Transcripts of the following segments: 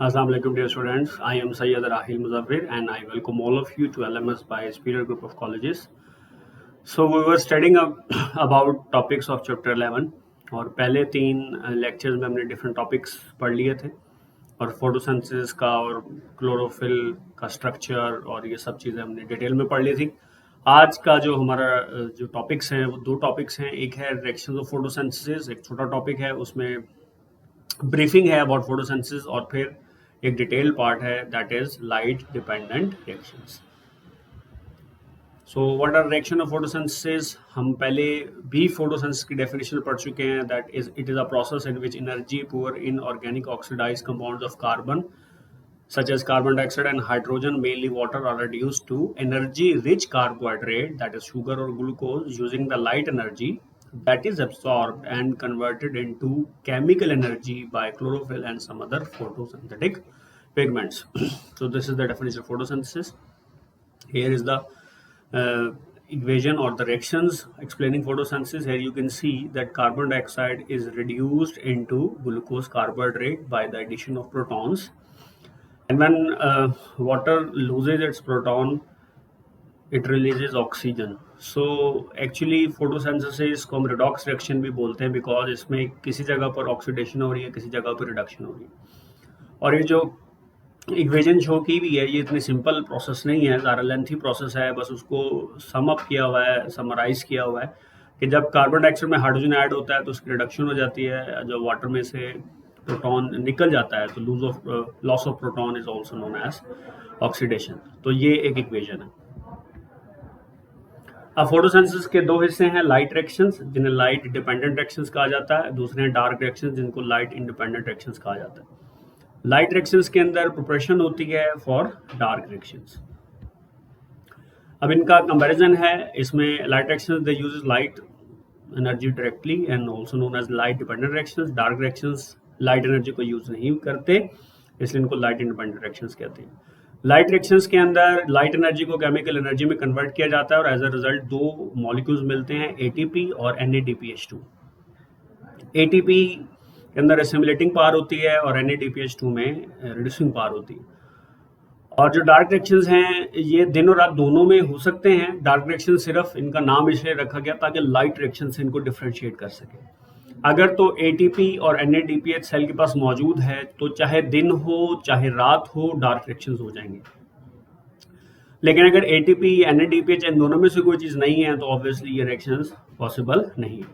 Assalamu alaikum dear students. I am Sayyid Rahil Muzaffir and I welcome all of you to LMS by Superior Group of Colleges. So we were studying about topics of chapter 11 और पहले 3 lectures में हमने different topics पढ़ लिए थे और photosynthesis का और क्लोरोफिल का स्ट्रक्चर और ये सब चीज़ें हमने डिटेल में पढ़ ली थी। आज का जो हमारा जो टॉपिक्स हैं वो 2 टॉपिक्स हैं। एक है रिएक्शंस ऑफ फोटोसिंथेसिस, एक छोटा टॉपिक है, उसमें ब्रीफिंग है अबाउट फोटोसिंथेसिस और फिर एक डिटेल पार्ट है that is light dependent reactions. So what are reaction of photosynthesis? हम पहले भी फोटोसिंथेसिस की डेफिनेशन पढ़ चुके हैं that is it is a process in which energy poor inorganic oxidized compounds of carbon such as carbon dioxide and hydrogen, mainly water, are reduced to energy rich carbohydrate that is sugar or glucose using the light energy that is absorbed and converted into chemical energy by chlorophyll and some other photosynthetic pigments. So this is the definition of photosynthesis. Here is the equation or the reactions explaining photosynthesis. Here you can see that carbon dioxide is reduced into glucose carbohydrate by the addition of protons. And when water loses its proton, it releases oxygen. So actually photosynthesis को हम redox reaction भी बोलते हैं because इसमें किसी जगह पर oxidation हो रही है, किसी जगह पर रिडक्शन हो रही है। और ये जो इक्वेशन शो की भी है ये इतनी सिंपल प्रोसेस नहीं है, ज़्यादा लेंथी प्रोसेस है। बस उसको सम अप किया हुआ है, समराइज किया हुआ है कि जब कार्बन डाइऑक्साइड में हाइड्रोजन ऐड होता है तो उसकी रिडक्शन हो जाती है, जब वाटर में से प्रोटॉन निकल जाता है तो loss of proton is also known as oxidation. तो ये एक इक्वेशन है। अब फोटोसिंथेसिस के 2 हिस्से हैं, लाइट रिएक्शंस जिन्हें लाइट डिपेंडेंट रिएक्शंस कहा जाता है, दूसरे हैं डार्क रिएक्शंस जिनको लाइट इंडिपेंडेंट रिएक्शंस कहा जाता है। लाइट रिएक्शंस के अंदर प्रिपरेशन होती है फॉर डार्क रिएक्शंस। अब इनका कंपैरिजन है, इसमें light reactions they use light energy directly and also known as light dependent reactions. Dark reactions light energy को यूज नहीं करते, इसलिए इनको लाइट इंडिपेंडेंट रिएक्शंस कहते हैं। लाइट रिएक्शंस के अंदर लाइट एनर्जी को केमिकल एनर्जी में कन्वर्ट किया जाता है और एज अ रिजल्ट 2 मॉलिक्यूल्स मिलते हैं, एटीपी और NADPH2। एटीपी के अंदर एसिमिलेटिंग पावर होती है और NADPH2 में रिड्यूसिंग पावर होती है। और जो डार्क रिएक्शंस हैं ये दिन और रात दोनों में हो सकते हैं। डार्क रिएक्शन सिर्फ इनका नाम इसलिए रखा गया ताकि लाइट रिएक्शन से इनको डिफरेंशिएट कर सके। अगर तो एटीपी और NADPH सेल के पास मौजूद है तो चाहे दिन हो चाहे रात हो डार्क रिएक्शंस हो जाएंगे। लेकिन अगर एटीपी NADPH इन दोनों में से कोई चीज़ नहीं है तो ऑब्वियसली ये रिएक्शंस पॉसिबल नहीं है।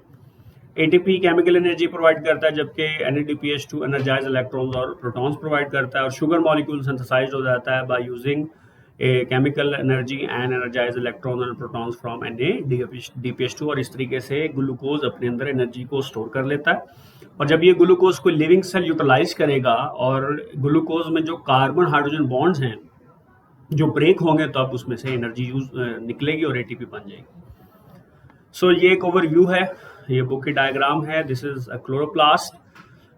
एटीपी केमिकल एनर्जी प्रोवाइड करता है जबकि NADPH2 एनर्जाइज इलेक्ट्रॉन्स और प्रोटॉन्स प्रोवाइड करता है और शुगर मॉलिक्यूल सिंथेसाइज्ड हो जाता है by using a chemical energy and energize electron and protons from NADPH2 और इस तरीके से ग्लूकोज अपने अंदर एनर्जी को स्टोर कर लेता है। और जब ये ग्लूकोज को लिविंग सेल यूटिलाइज करेगा और ग्लूकोज में जो कार्बन हाइड्रोजन बॉन्ड्स हैं जो ब्रेक होंगे तब तो उसमें से एनर्जी यूज निकलेगी और एटीपी बन जाएगी। सो ये एक ओवरव्यू है, ये बुक की डायग्राम है, दिस इज अ क्लोरोप्लास्ट।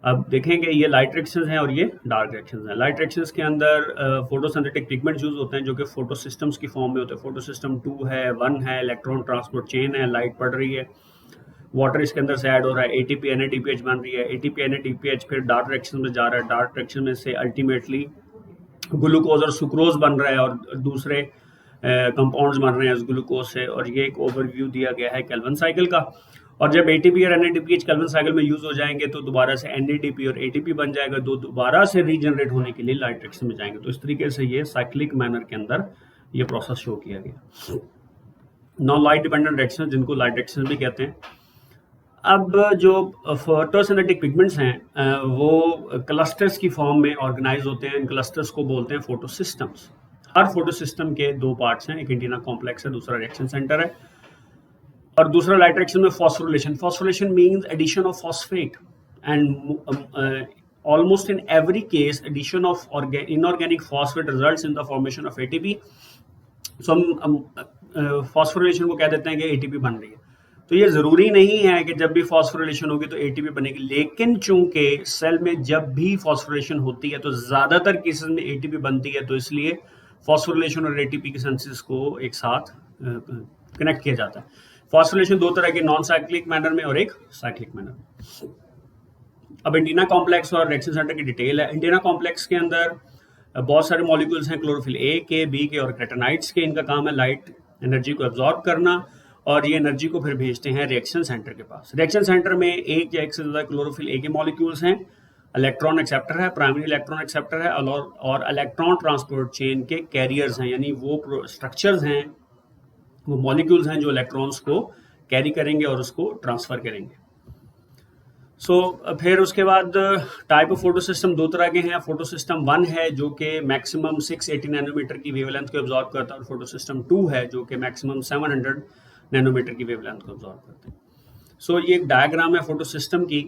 अब देखेंगे ये लाइट रिएक्शंस हैं और ये डार्क रिएक्शंस हैं। लाइट रिएक्शंस के अंदर फोटोसिंथेटिक पिगमेंट्स यूज होते हैं जो कि फोटोसिस्टम्स की फॉर्म में होते हैं। फोटोसिस्टम 2 है, 1 है, इलेक्ट्रॉन ट्रांसपोर्ट चेन है, लाइट पड़ रही है, वाटर इसके अंदर से ऐड हो रहा है, एटीपी NADPH बन रही है, एटीपी NADPH फिर डार्क रिएक्शन में जा रहा है, डार्क रिएक्शन में से अल्टीमेटली ग्लूकोज और सुक्रोज बन रहा है और दूसरे कंपाउंड्स बन रहे हैं उस ग्लूकोज से। और ये एक ओवरव्यू दिया गया है केल्विन साइकिल का। और जब एटीपी और NADPH केल्विन साइकिल में यूज हो जाएंगे तो दोबारा से NADP और ATP बन जाएगा, दोबारा से रीजनरेट होने के लिए लाइट रिएक्शन में जाएंगे। तो इस तरीके से ये साइक्लिक मैनर के अंदर ये प्रोसेस शो किया गया। नॉन लाइट डिपेंडेंट रिएक्शन जिनको लाइट रिएक्शन भी कहते हैं। अब जो फोटोसिंथेटिक पिगमेंट्स हैं वो क्लस्टर्स की फॉर्म में ऑर्गेनाइज होते हैं। इन क्लस्टर्स को बोलते हैं फोटोसिस्टम्स। हर फोटोसिस्टम के 2 पार्ट्स हैं, एक एंटीना कॉम्प्लेक्स है, दूसरा रिएक्शन सेंटर है। और दूसरा लाइट रिएक्शन में phosphorylation. Phosphorylation means addition of phosphate and almost in every case addition of inorganic phosphate results in the formation of ATP. So हम फॉस्फोरिलेशन को कह देते हैं कि ATP बन रही है। तो ये ज़रूरी नहीं है कि जब भी फॉस्फोरिलेशन होगी तो ATP बनेगी, लेकिन चूंकि सेल में जब भी फॉस्फोरिलेशन होती है तो ज़्यादातर केसेस में ATP बनती है, तो इसलिए फॉस्फोरिलेशन और ATP के सिंथेसिस को एक साथ कनेक्ट किया जाता है। फॉस्फोरिलेशन 2 तरह के, नॉन साइक्लिक मैनर में और एक साइक्लिक मैनर में। अब एंटीना कॉम्प्लेक्स और रिएक्शन सेंटर की डिटेल है। एंटीना कॉम्प्लेक्स के अंदर बहुत सारे मॉलिक्यूल्स हैं, क्लोरोफिल ए के, बी के और कैटाइड्स के। इनका काम है लाइट एनर्जी को एब्जॉर्ब करना और ये एनर्जी को फिर भेजते हैं रिएक्शन सेंटर के पास। रिएक्शन सेंटर में एक या एक से ज़्यादा क्लोरोफिल ए के मॉलिक्यूल्स हैं, इलेक्ट्रॉन एक्सेप्टर है, प्राइमरी इलेक्ट्रॉन एक्सेप्टर है और इलेक्ट्रॉन ट्रांसपोर्ट चेन के कैरियर्स हैं, यानी वो स्ट्रक्चर्स हैं, वो मॉलिक्यूल्स हैं जो इलेक्ट्रॉन्स को कैरी करेंगे और उसको ट्रांसफर करेंगे। फिर उसके बाद टाइप ऑफ फोटो सिस्टम दो तरह के हैं। फोटो सिस्टम 1 है जो कि मैक्सिमम 680 नैनोमीटर की वेवलेंथ को एब्जॉर्ब करता है, और फोटो सिस्टम 2 है जो कि मैक्सिमम 700 नैनोमीटर की वेवलेंथ को एब्जॉर्ब करते हैं। ये एक डायग्राम है फोटो सिस्टम की,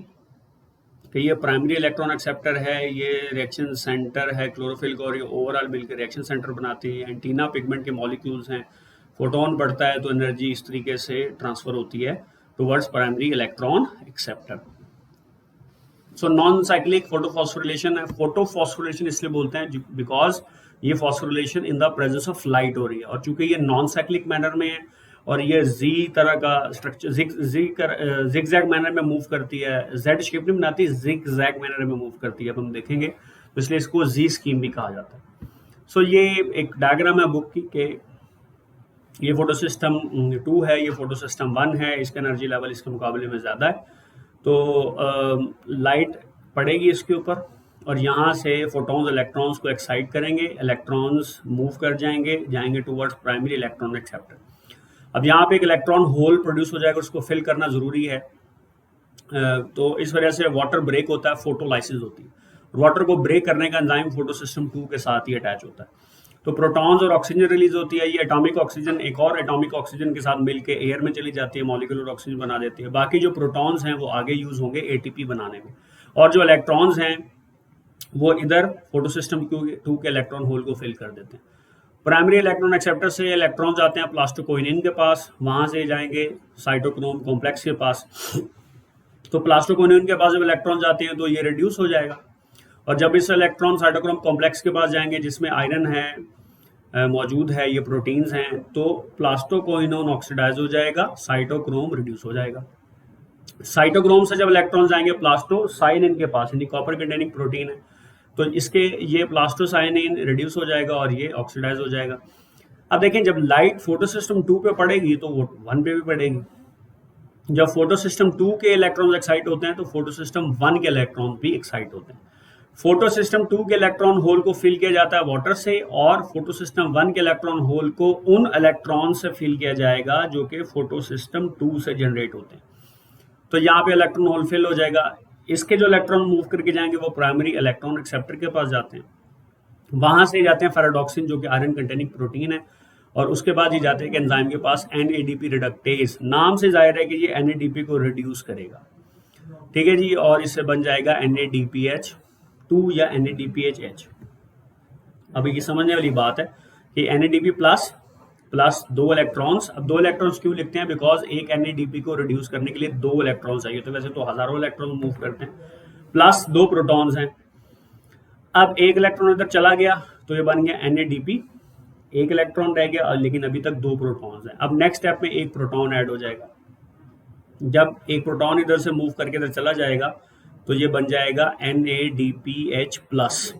कि ये प्राइमरी इलेक्ट्रॉन एक्सेप्टर है, ये रिएक्शन सेंटर है क्लोरोफिल का, और ये ओवरऑल मिलकर रिएक्शन सेंटर बनाते हैं। एंटीना पिगमेंट के मॉलिक्यूल्स हैं, फोटोन पड़ता है तो एनर्जी इस तरीके से ट्रांसफर होती है towards primary electron acceptor. Non cyclic photophosphorylation है। फोटोफॉस्फोरिलेशन इसलिए बोलते हैं बिकॉज ये phosphorylation in the presence of light हो रही है, और चूंकि ये नॉन साइक्लिक मैनर में है और ये जी तरह का स्ट्रक्चर जिग जैग मैनर में मूव करती है, जेड शेप नहीं बनाती, जिग जैग मैनर में मूव करती है, अब हम देखेंगे, तो इसलिए इसको जी स्कीम भी कहा जाता है। ये एक डायग्राम है बुक की कि ये फोटो सिस्टम 2 है, ये फोटो सिस्टम 1 है, इसका एनर्जी लेवल इसके मुकाबले में ज़्यादा है। तो लाइट पड़ेगी इसके ऊपर और यहाँ से फोटॉन्स इलेक्ट्रॉन्स को एक्साइट करेंगे, इलेक्ट्रॉन्स मूव कर जाएंगे टुवर्ड्स प्राइमरी इलेक्ट्रॉन एक्सेप्टर। अब यहाँ पे एक इलेक्ट्रॉन होल प्रोड्यूस हो जाएगा, उसको फिल करना ज़रूरी है। तो इस वजह से वाटर ब्रेक होता है, फोटोलाइसिस होती है। वाटर को ब्रेक करने का एंजाइम फोटो सिस्टम 2 के साथ ही अटैच होता है। तो प्रोटॉन्स और ऑक्सीजन रिलीज होती है, ये एटॉमिक ऑक्सीजन एक और एटॉमिक ऑक्सीजन के साथ मिलकर एयर में चली जाती है, मॉलिक्यूलर ऑक्सीजन बना देती है। बाकी जो प्रोटॉन्स हैं वो आगे यूज होंगे एटीपी बनाने में, और जो इलेक्ट्रॉन्स हैं वो इधर फोटो सिस्टम 2 के इलेक्ट्रॉन होल को फिल कर देते हैं। प्राइमरी इलेक्ट्रॉन एक्सेप्टर से इलेक्ट्रॉन्स जाते हैं प्लास्टोकोइनिन के पास, वहां से जाएंगे साइटोक्रोम कॉम्प्लेक्स के पास। तो प्लास्टोकोइनिन के पास जब इलेक्ट्रॉन जाते हैं तो ये रिड्यूस हो जाएगा, और जब इस इलेक्ट्रॉन साइटोक्रोम कॉम्प्लेक्स के पास जाएंगे जिसमें आयरन है मौजूद है, ये प्रोटीन्स हैं, तो प्लास्टोकोइनोन ऑक्सीडाइज हो जाएगा, साइटोक्रोम रिड्यूस हो जाएगा। साइटोक्रोम से जब इलेक्ट्रॉन जाएंगे प्लास्टोसाइनिन के पास, यानी कॉपर कंटेनिंग प्रोटीन है, तो इसके ये प्लास्टोसाइनिन रिड्यूस हो जाएगा और ये ऑक्सीडाइज हो जाएगा। अब देखें, जब लाइट फोटो सिस्टम 2 पे पड़ेगी तो वो 1 पे भी पड़ेगी। जब फोटो सिस्टम 2 के इलेक्ट्रॉन एक्साइट होते हैं तो फोटो सिस्टम 1 के इलेक्ट्रॉन भी एक्साइट होते हैं। फोटो सिस्टम 2 के इलेक्ट्रॉन होल को फिल किया जाता है वाटर से, और फोटो सिस्टम 1 के इलेक्ट्रॉन होल को उन इलेक्ट्रॉन से फिल किया जाएगा जो कि फोटो सिस्टम 2 से जनरेट होते हैं। तो यहाँ पे इलेक्ट्रॉन होल फिल हो जाएगा। इसके जो इलेक्ट्रॉन मूव करके जाएंगे वो प्राइमरी इलेक्ट्रॉन एक्सेप्टर के पास जाते हैं, वहां से जाते हैं फेराडॉक्सिन जो कि आयरन कंटेनिंग प्रोटीन है, और उसके बाद ये जाते हैं कि एंजाइम के पास NADP रिडक्टेज, नाम से जाहिर है कि ये NADP को रिड्यूस करेगा, ठीक है जी, और इससे बन जाएगा NADPH2 या NADPHH। अब ये समझने वाली बात है कि NADP प्लस 2 इलेक्ट्रॉन्स। अब 2 इलेक्ट्रॉन्स क्यों लिखते हैं? बिकॉज एक NADP को रिड्यूस करने के लिए 2 इलेक्ट्रॉन चाहिए, तो वैसे तो हजारों इलेक्ट्रॉन मूव करते हैं, प्लस 2 प्रोटॉन्स हैं। अब एक इलेक्ट्रॉन इधर चला गया तो ये बन गया NADP, एक इलेक्ट्रॉन रह गया, लेकिन अभी तक 2 प्रोटॉन्स हैं। अब नेक्स्ट स्टेप में एक प्रोटॉन ऐड हो जाएगा। जब एक प्रोटॉन इधर से मूव करके इधर चला जाएगा तो ये बन जाएगा NADPH प्लस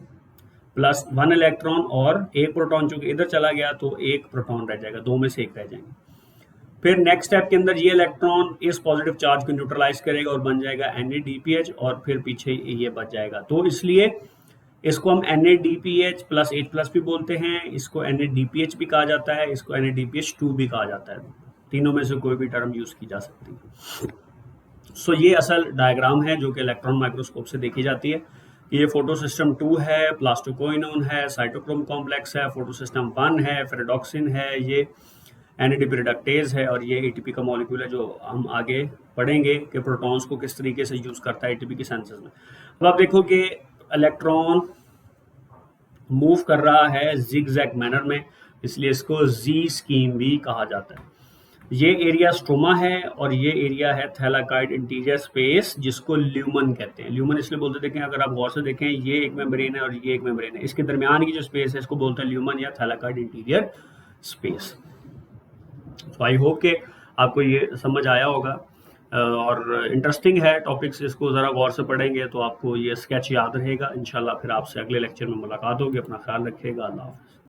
1 इलेक्ट्रॉन, और एक प्रोटॉन चूंकि इधर चला गया तो एक प्रोटॉन रह जाएगा, 2 में से 1 रह जाएंगे। फिर नेक्स्ट स्टेप के अंदर ये इलेक्ट्रॉन इस पॉजिटिव चार्ज को न्यूट्रलाइज करेगा और बन जाएगा NADPH, और फिर पीछे ये बच जाएगा। तो इसलिए इसको हम NADPH प्लस H+ भी बोलते हैं, इसको NADPH भी कहा जाता है, इसको NADPH2 भी कहा जाता है। तीनों में से कोई भी टर्म यूज की जा सकती है। ये असल डायग्राम है जो कि इलेक्ट्रॉन माइक्रोस्कोप से देखी जाती है। ये फोटो सिस्टम 2 है, प्लास्टोकोइनोन है, साइटोक्रोम कॉम्प्लेक्स है, फोटो सिस्टम 1 है, फेराडॉक्सिन है, ये NADP रिडक्टेज है, और ये ATP का मॉलिक्यूल है जो हम आगे पढ़ेंगे कि प्रोटॉन्स को किस तरीके से यूज करता है ATP की सेंसेस में। अब आप देखो कि इलेक्ट्रॉन मूव कर रहा है जिग-जैग मैनर में, इसलिए इसको जी स्कीम भी कहा जाता है। ये एरिया स्ट्रोमा है और ये एरिया है थैलाकॉइड इंटीरियर स्पेस, जिसको ल्यूमन कहते हैं। ल्यूमन इसलिए बोलते, देखें अगर आप गौर से देखें, ये एक मेम्ब्रेन है और ये एक मेम्ब्रेन है, इसके दरमियान की जो स्पेस है इसको बोलते हैं ल्यूमन या थैलाकॉइड इंटीरियर स्पेस। तो आई होप के आपको ये समझ आया होगा। और इंटरेस्टिंग है टॉपिक्स, इसको ज़रा गौर से पढ़ेंगे तो आपको ये स्केच याद रहेगा इंशाल्लाह। फिर आपसे अगले लेक्चर में मुलाकात होगी। अपना ख्याल रखिएगा। अल्लाह हाफ़िज़।